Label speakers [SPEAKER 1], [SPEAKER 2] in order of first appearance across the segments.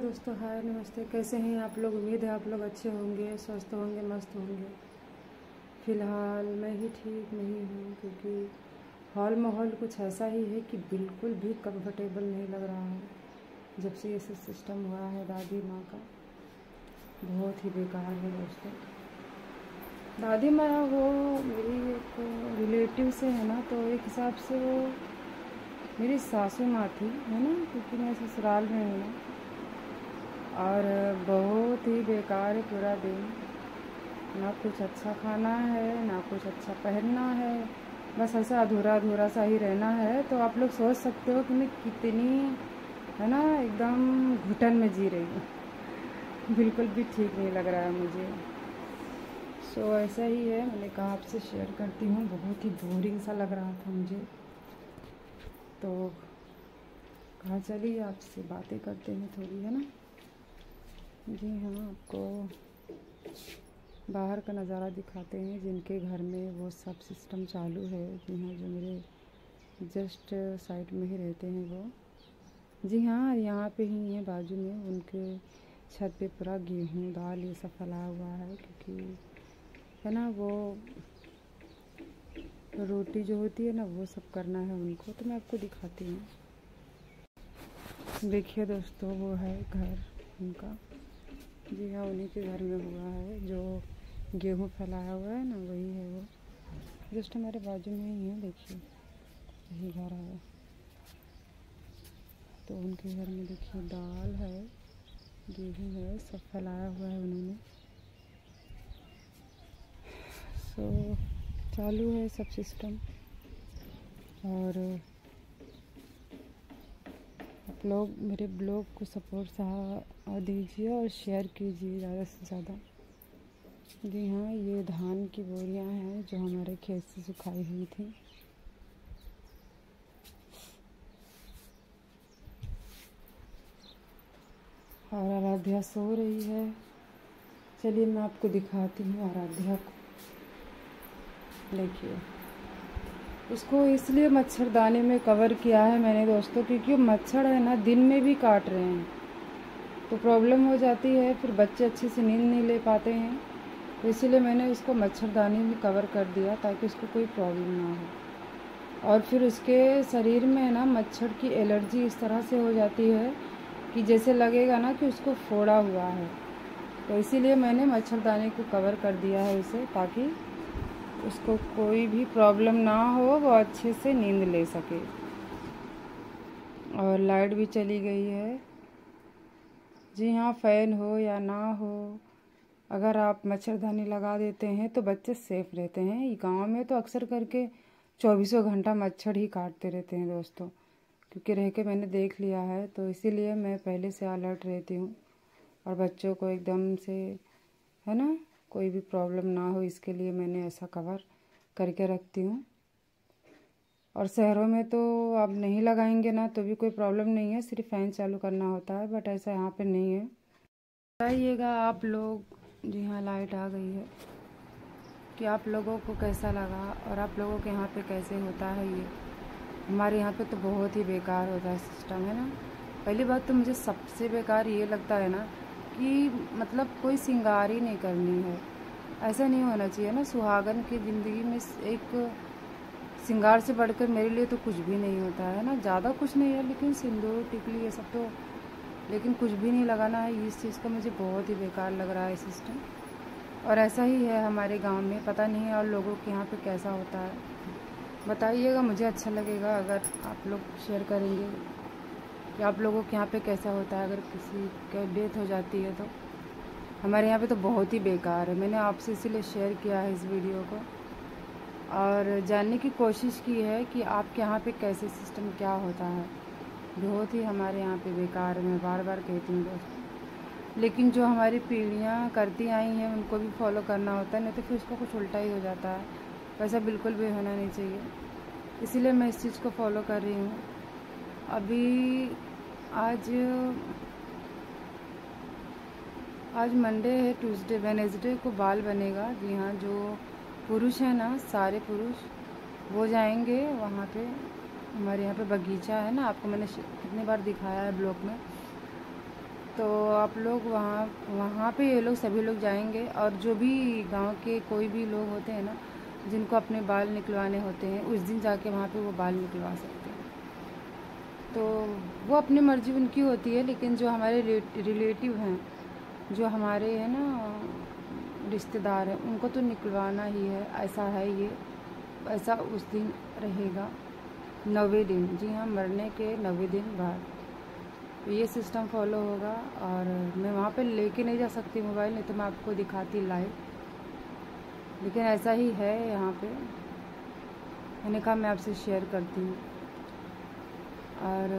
[SPEAKER 1] दोस्तों हाय नमस्ते, कैसे हैं आप लोग। उम्मीद है आप लोग अच्छे होंगे, स्वस्थ होंगे, मस्त होंगे। फ़िलहाल मैं ही ठीक नहीं हूँ क्योंकि हॉल माहौल कुछ ऐसा ही है कि बिल्कुल भी कंफर्टेबल नहीं लग रहा है। जब से ये सब सिस्टम हुआ है दादी माँ का, बहुत ही बेकार है दोस्तों। दादी माँ वो मेरी एक रिलेटिव से है ना, तो एक हिसाब से वो मेरी सासू माँ थी है ना, क्योंकि मैं ससुराल में हूँ ना। और बहुत ही बेकार है पूरा दिन, ना कुछ अच्छा खाना है ना कुछ अच्छा पहनना है, बस ऐसा अधूरा अधूरा सा ही रहना है। तो आप लोग सोच सकते हो कि मैं कितनी है ना एकदम घुटन में जी रही हूँ। बिल्कुल भी ठीक नहीं लग रहा है मुझे। सो ऐसा ही है, मैंने कहा आपसे शेयर करती हूँ। बहुत ही बोरिंग सा लग रहा था मुझे, तो कहा चलिए आपसे बातें करते हैं थोड़ी, है ना। जी हाँ, आपको बाहर का नज़ारा दिखाते हैं जिनके घर में वो सब सिस्टम चालू है। जी हाँ, जो मेरे जस्ट साइड में ही रहते हैं वो। जी हाँ, यहाँ पे ही है बाजू में, उनके छत पे पूरा गेहूँ दाल ये सब फैला हुआ है, क्योंकि है ना वो रोटी जो होती है ना वो सब करना है उनको। तो मैं आपको दिखाती हूँ। देखिए दोस्तों, वो है घर उनका। जी हाँ, उन्हीं के घर में हुआ है, जो गेहूँ फैलाया हुआ है ना वही है वो। जस्ट हमारे बाजू में ही है, देखिए यही घर है। तो उनके घर में देखिए दाल है, गेहूँ है, सब फैलाया हुआ है उन्होंने। सो चालू है सब सिस्टम। और आप लोग मेरे ब्लॉग को सपोर्ट दीजिए और शेयर कीजिए ज़्यादा से ज़्यादा। जी हाँ, ये धान की बोरियां हैं जो हमारे खेत से सुखाई हुई थी। और आराध्या सो रही है। चलिए मैं आपको दिखाती हूँ आराध्या को। देखिए, उसको इसलिए मच्छरदानी में कवर किया है मैंने दोस्तों, क्योंकि मच्छर है ना दिन में भी काट रहे हैं, तो प्रॉब्लम हो जाती है, फिर बच्चे अच्छे से नींद नहीं ले पाते हैं। तो इसीलिए मैंने उसको मच्छरदानी में कवर कर दिया ताकि उसको कोई प्रॉब्लम ना हो। और फिर उसके शरीर में ना मच्छर की एलर्जी इस तरह से हो जाती है कि जैसे लगेगा ना कि उसको फोड़ा हुआ है। तो इसीलिए मैंने मच्छरदानी को कवर कर दिया है उसे, ताकि उसको कोई भी प्रॉब्लम ना हो, वो अच्छे से नींद ले सके। और लाइट भी चली गई है। जी हाँ, फ़ैन हो या ना हो, अगर आप मच्छरदानी लगा देते हैं तो बच्चे सेफ़ रहते हैं। गांव में तो अक्सर करके 24 घंटा मच्छर ही काटते रहते हैं दोस्तों, क्योंकि रह के मैंने देख लिया है। तो इसीलिए मैं पहले से अलर्ट रहती हूँ, और बच्चों को एकदम से है ना कोई भी प्रॉब्लम ना हो, इसके लिए मैंने ऐसा कवर करके रखती हूँ। और शहरों में तो आप नहीं लगाएंगे ना तो भी कोई प्रॉब्लम नहीं है, सिर्फ फ़ैन चालू करना होता है, बट ऐसा यहाँ पे नहीं है। बताइएगा आप लोग। जी हाँ, लाइट आ गई है, कि आप लोगों को कैसा लगा और आप लोगों के यहाँ पे कैसे होता है ये। हमारे यहाँ पे तो बहुत ही बेकार होता है सिस्टम, है ना। पहली बात तो मुझे सबसे बेकार ये लगता है ना कि मतलब कोई श्रृंगार ही नहीं करनी है। ऐसा नहीं होना चाहिए ना। सुहागन की ज़िंदगी में एक श्रृंगार से बढ़कर मेरे लिए तो कुछ भी नहीं होता है ना। ज़्यादा कुछ नहीं है, लेकिन सिंदूर टिकली ये सब तो, लेकिन कुछ भी नहीं लगाना है। इस चीज़ का मुझे बहुत ही बेकार लग रहा है सिस्टम। और ऐसा ही है हमारे गांव में, पता नहीं है और लोगों के यहाँ पे कैसा होता है, बताइएगा। मुझे अच्छा लगेगा अगर आप लोग शेयर करेंगे कि आप लोगों के यहाँ पे कैसा होता है। अगर किसी की डेथ हो जाती है तो हमारे यहाँ पे तो बहुत ही बेकार है। मैंने आपसे इसीलिए शेयर किया है इस वीडियो को, और जानने की कोशिश की है कि आपके यहाँ पे कैसे सिस्टम क्या होता है। बहुत ही हमारे यहाँ पे बेकार है, मैं बार बार कहती हूँ दोस्तों। लेकिन जो हमारी पीढ़ियाँ करती आई हैं उनको भी फॉलो करना होता है, नहीं तो फिर उसका कुछ उल्टा ही हो जाता है। वैसा बिल्कुल भी होना नहीं चाहिए, इसीलिए मैं इस चीज़ को फॉलो कर रही हूँ। अभी आज मंडे है, ट्यूसडे वेडनेसडे को बाल बनेगा। जी हाँ, जो पुरुष हैं ना, सारे पुरुष वो जाएंगे वहाँ पे। हमारे यहाँ पे बगीचा है ना, आपको मैंने कितनी बार दिखाया है ब्लॉग में। तो आप लोग वहाँ वहाँ पे ये लोग सभी लोग जाएंगे, और जो भी गांव के कोई भी लोग होते हैं ना जिनको अपने बाल निकलवाने होते हैं, उस दिन जाके वहाँ पे वो बाल निकलवा सकते हैं। तो वो अपनी मर्जी उनकी होती है, लेकिन जो हमारे रिलेटिव हैं, जो हमारे हैं ना रिश्तेदार हैं, उनको तो निकलवाना ही है, ऐसा है ये, ऐसा उस दिन रहेगा 90 दिन। जी हाँ, मरने के 90 दिन बाद तो ये सिस्टम फॉलो होगा। और मैं वहाँ पे लेके नहीं जा सकती मोबाइल, नहीं तो मैं आपको दिखाती लाइव, लेकिन ऐसा ही है यहाँ पे। मैंने कहा मैं आपसे शेयर करती हूँ। और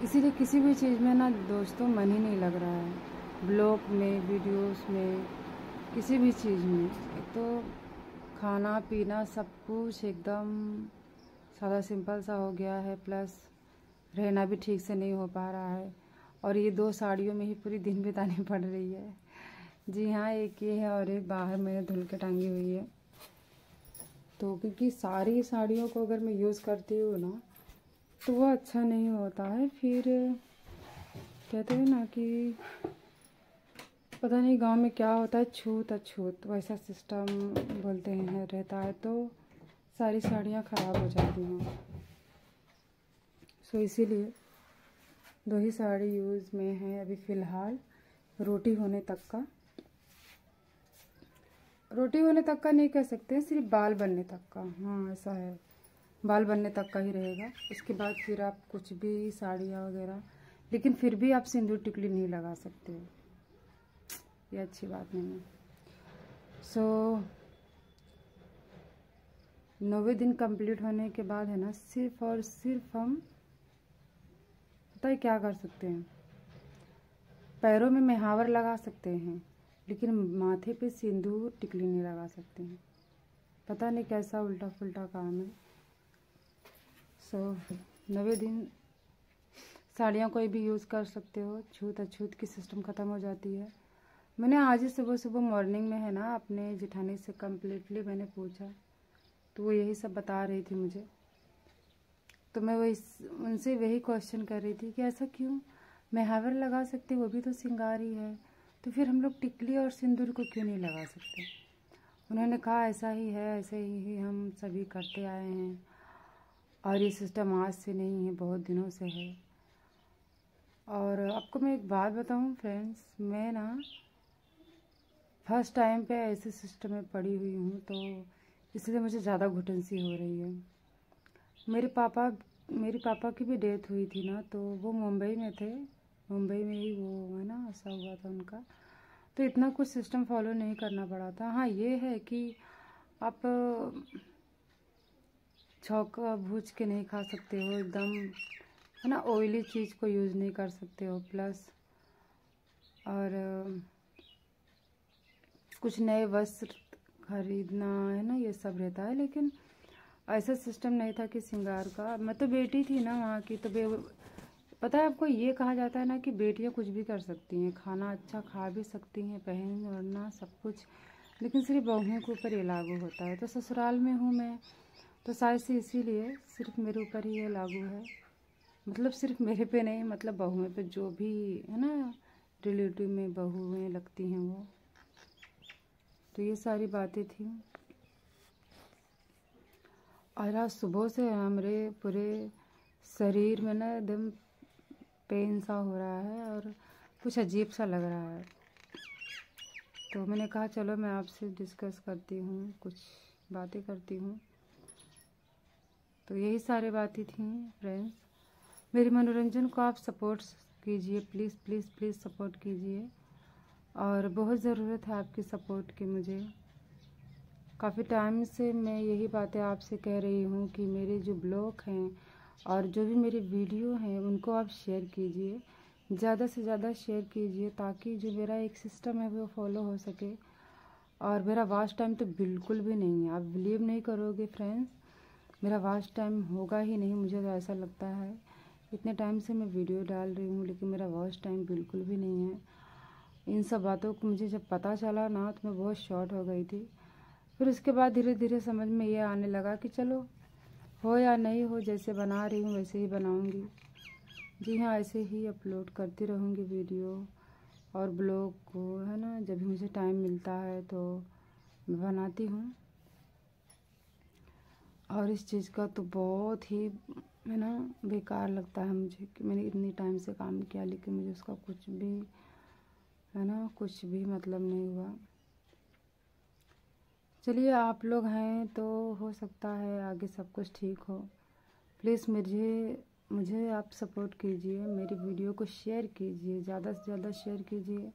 [SPEAKER 1] इसीलिए किसी भी चीज़ में ना दोस्तों मन ही नहीं लग रहा है, ब्लॉग में, वीडियोस में, किसी भी चीज़ में। एक तो खाना पीना सब कुछ एकदम सादा सिंपल सा हो गया है, प्लस रहना भी ठीक से नहीं हो पा रहा है। और ये 2 साड़ियों में ही पूरी दिन बितानी पड़ रही है। जी हाँ, एक ये है और एक बाहर मैंने धुल के टांगी हुई है। तो क्योंकि सारी साड़ियों को अगर मैं यूज़ करती हूँ ना तो वो अच्छा नहीं होता है। फिर कहते हैं ना कि पता नहीं गांव में क्या होता है, छूत अछूत वैसा सिस्टम बोलते हैं रहता है, तो सारी साड़ियाँ ख़राब हो जाती हैं। सो इसीलिए 2 ही साड़ी यूज़ में है अभी फ़िलहाल, रोटी होने तक का। रोटी होने तक का नहीं कह सकते, सिर्फ बाल बनने तक का। हाँ ऐसा है, बाल बनने तक का ही रहेगा। उसके बाद फिर आप कुछ भी साड़ियाँ वगैरह, लेकिन फिर भी आप सिंदूर टिकली नहीं लगा सकते, ये अच्छी बात नहीं है। सो 90 दिन कंप्लीट होने के बाद है ना, सिर्फ और सिर्फ हम पता है क्या कर सकते हैं, पैरों में महावर लगा सकते हैं, लेकिन माथे पे सिंदूर टिकली नहीं लगा सकते हैं। पता नहीं कैसा उल्टा पुल्टा काम है। सो 90 दिन साड़ियाँ कोई भी यूज़ कर सकते हो, छूत अछूत की सिस्टम ख़त्म हो जाती है। मैंने आज ही सुबह सुबह मॉर्निंग में है ना अपने जेठानी से कम्प्लीटली मैंने पूछा, तो वो यही सब बता रही थी मुझे। तो मैं वही उनसे वही क्वेश्चन कर रही थी कि ऐसा क्यों, महावर लगा सकते, वो भी तो श्रृंगार ही है, तो फिर हम लोग टिकली और सिंदूर को क्यों नहीं लगा सकते। उन्होंने कहा ऐसा ही है, ऐसे ही हम सभी करते आए हैं, और ये सिस्टम आज से नहीं है, बहुत दिनों से है। और आपको मैं एक बात बताऊं फ्रेंड्स, मैं ना फर्स्ट टाइम पे ऐसे सिस्टम में पड़ी हुई हूँ, तो इसलिए मुझे ज़्यादा घुटन सी हो रही है। मेरे पापा की भी डेथ हुई थी ना, तो वो मुंबई में थे, मुंबई में ही वो है ना ऐसा हुआ था उनका, तो इतना कुछ सिस्टम फॉलो नहीं करना पड़ा था। हाँ ये है कि आप छौंका भूज के नहीं खा सकते हो, एकदम है ना ऑयली चीज़ को यूज़ नहीं कर सकते हो, प्लस और कुछ नए वस्त्र खरीदना है ना, ये सब रहता है। लेकिन ऐसा सिस्टम नहीं था कि श्रृंगार का। मैं तो बेटी थी ना वहाँ की, तो पता है आपको, ये कहा जाता है ना कि बेटियाँ कुछ भी कर सकती हैं, खाना अच्छा खा भी सकती हैं, पहन ओढ़ना सब कुछ, लेकिन सिर्फ बहुओं के ऊपर ये लागू होता है। तो ससुराल में हूँ मैं, तो शायद से इसीलिए सिर्फ मेरे ऊपर ही ये लागू है, मतलब सिर्फ मेरे पे नहीं, मतलब बहुओं पे, जो भी है ना रिलेटिव में बहुएँ लगती हैं वो। तो ये सारी बातें थी। और आज सुबह से हमारे पूरे शरीर में ना एकदम पेन सा हो रहा है और कुछ अजीब सा लग रहा है। तो मैंने कहा चलो मैं आपसे डिस्कस करती हूँ, कुछ बातें करती हूँ। तो यही सारी बातें थी फ्रेंड्स। मेरे मनोरंजन को आप सपोर्ट कीजिए, प्लीज़ प्लीज़ प्लीज़ सपोर्ट कीजिए, और बहुत ज़रूरत है आपकी सपोर्ट की मुझे। काफ़ी टाइम से मैं यही बातें आपसे कह रही हूँ कि मेरे जो ब्लॉग हैं और जो भी मेरे वीडियो हैं उनको आप शेयर कीजिए, ज़्यादा से ज़्यादा शेयर कीजिए, ताकि जो मेरा एक सिस्टम है वो फॉलो हो सके। और मेरा वॉच टाइम तो बिल्कुल भी नहीं है, आप बिलीव नहीं करोगे फ्रेंड्स, मेरा वॉच टाइम होगा ही नहीं। मुझे तो ऐसा लगता है, इतने टाइम से मैं वीडियो डाल रही हूँ लेकिन मेरा वॉच टाइम बिल्कुल भी नहीं है। इन सब बातों को मुझे जब पता चला ना तो मैं बहुत शॉर्ट हो गई थी। फिर उसके बाद धीरे धीरे समझ में ये आने लगा कि चलो हो या नहीं हो, जैसे बना रही हूँ वैसे ही बनाऊँगी। जी हाँ, ऐसे ही अपलोड करती रहूँगी वीडियो और ब्लॉग को, है ना। जब भी मुझे टाइम मिलता है तो मैं बनाती हूँ। और इस चीज़ का तो बहुत ही, है ना, बेकार लगता है मुझे कि मैंने इतनी टाइम से काम किया लेकिन मुझे उसका कुछ भी, है ना, कुछ भी मतलब नहीं हुआ। चलिए, आप लोग हैं तो हो सकता है आगे सब कुछ ठीक हो। प्लीज़ मुझे आप सपोर्ट कीजिए, मेरी वीडियो को शेयर कीजिए, ज़्यादा से ज़्यादा शेयर कीजिए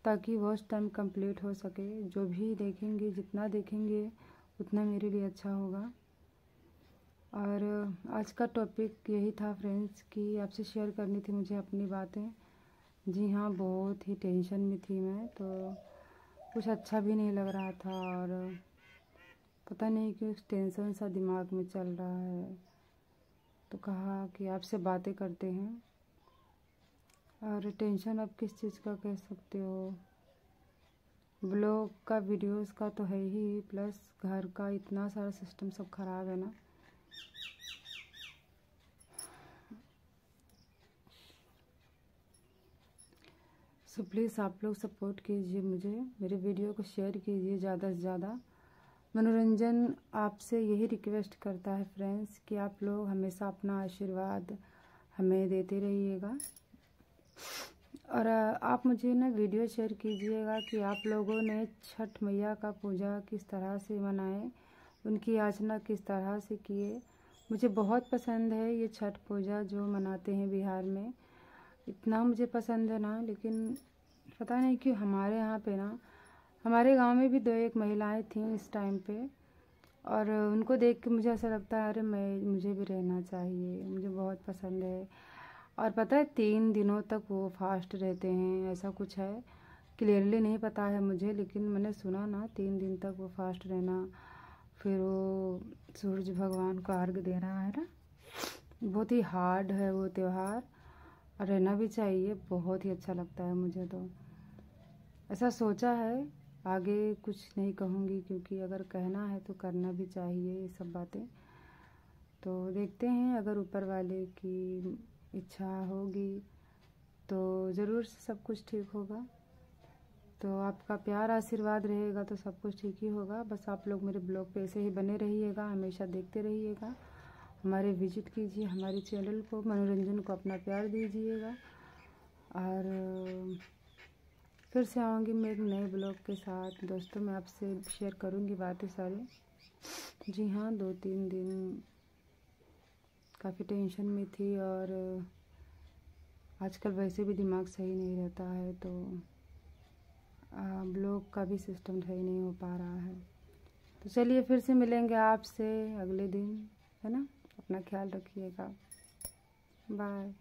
[SPEAKER 1] ताकि वॉच टाइम कंप्लीट हो सके। जो भी देखेंगे, जितना देखेंगे उतना मेरे लिए अच्छा होगा। और आज का टॉपिक यही था फ्रेंड्स कि आपसे शेयर करनी थी मुझे अपनी बातें। जी हाँ, बहुत ही टेंशन में थी मैं, तो कुछ अच्छा भी नहीं लग रहा था और पता नहीं क्यों टेंशन सा दिमाग में चल रहा है, तो कहा कि आपसे बातें करते हैं। और टेंशन आप किस चीज़ का कह सकते हो, ब्लॉग का, वीडियोस का तो है ही, प्लस घर का इतना सारा सिस्टम सब खराब है ना। सो प्लीज़ आप लोग सपोर्ट कीजिए मुझे, मेरे वीडियो को शेयर कीजिए ज़्यादा से ज़्यादा। मनोरंजन आपसे यही रिक्वेस्ट करता है फ्रेंड्स कि आप लोग हमेशा अपना आशीर्वाद हमें देते रहिएगा। और आप मुझे ना वीडियो शेयर कीजिएगा कि आप लोगों ने छठ मैया का पूजा किस तरह से मनाए, उनकी याचना किस तरह से किए। मुझे बहुत पसंद है ये छठ पूजा जो मनाते हैं बिहार में, इतना मुझे पसंद है ना। लेकिन पता नहीं क्यों हमारे यहाँ पे ना, हमारे गांव में भी 2-1 महिलाएं थीं इस टाइम पे, और उनको देख के मुझे ऐसा लगता है अरे मुझे भी रहना चाहिए, मुझे बहुत पसंद है। और पता है 3 दिनों तक वो फास्ट रहते हैं, ऐसा कुछ है, क्लियरली नहीं पता है मुझे, लेकिन मैंने सुना ना 3 दिन तक वो फास्ट रहना, फिर वो सूरज भगवान को अर्घ देना, है ना। बहुत ही हार्ड है वो त्योहार, और रहना भी चाहिए, बहुत ही अच्छा लगता है मुझे। तो ऐसा सोचा है, आगे कुछ नहीं कहूँगी क्योंकि अगर कहना है तो करना भी चाहिए ये सब बातें। तो देखते हैं, अगर ऊपर वाले की इच्छा होगी तो ज़रूर से सब कुछ ठीक होगा। तो आपका प्यार आशीर्वाद रहेगा तो सब कुछ ठीक ही होगा। बस आप लोग मेरे ब्लॉग पे ऐसे ही बने रहिएगा, हमेशा देखते रहिएगा, हमारे विजिट कीजिए, हमारे चैनल को, मनोरंजन को अपना प्यार दीजिएगा। और फिर से आऊँगी मैं एक नए ब्लॉग के साथ। दोस्तों, मैं आपसे शेयर करूँगी बातें सारी। जी हाँ, 2-3 दिन काफ़ी टेंशन में थी, और आजकल वैसे भी दिमाग सही नहीं रहता है, तो ब्लॉग का भी सिस्टम सही नहीं हो पा रहा है। तो चलिए, फिर से मिलेंगे आपसे अगले दिन, है ना। अपना ख्याल रखिएगा, बाय।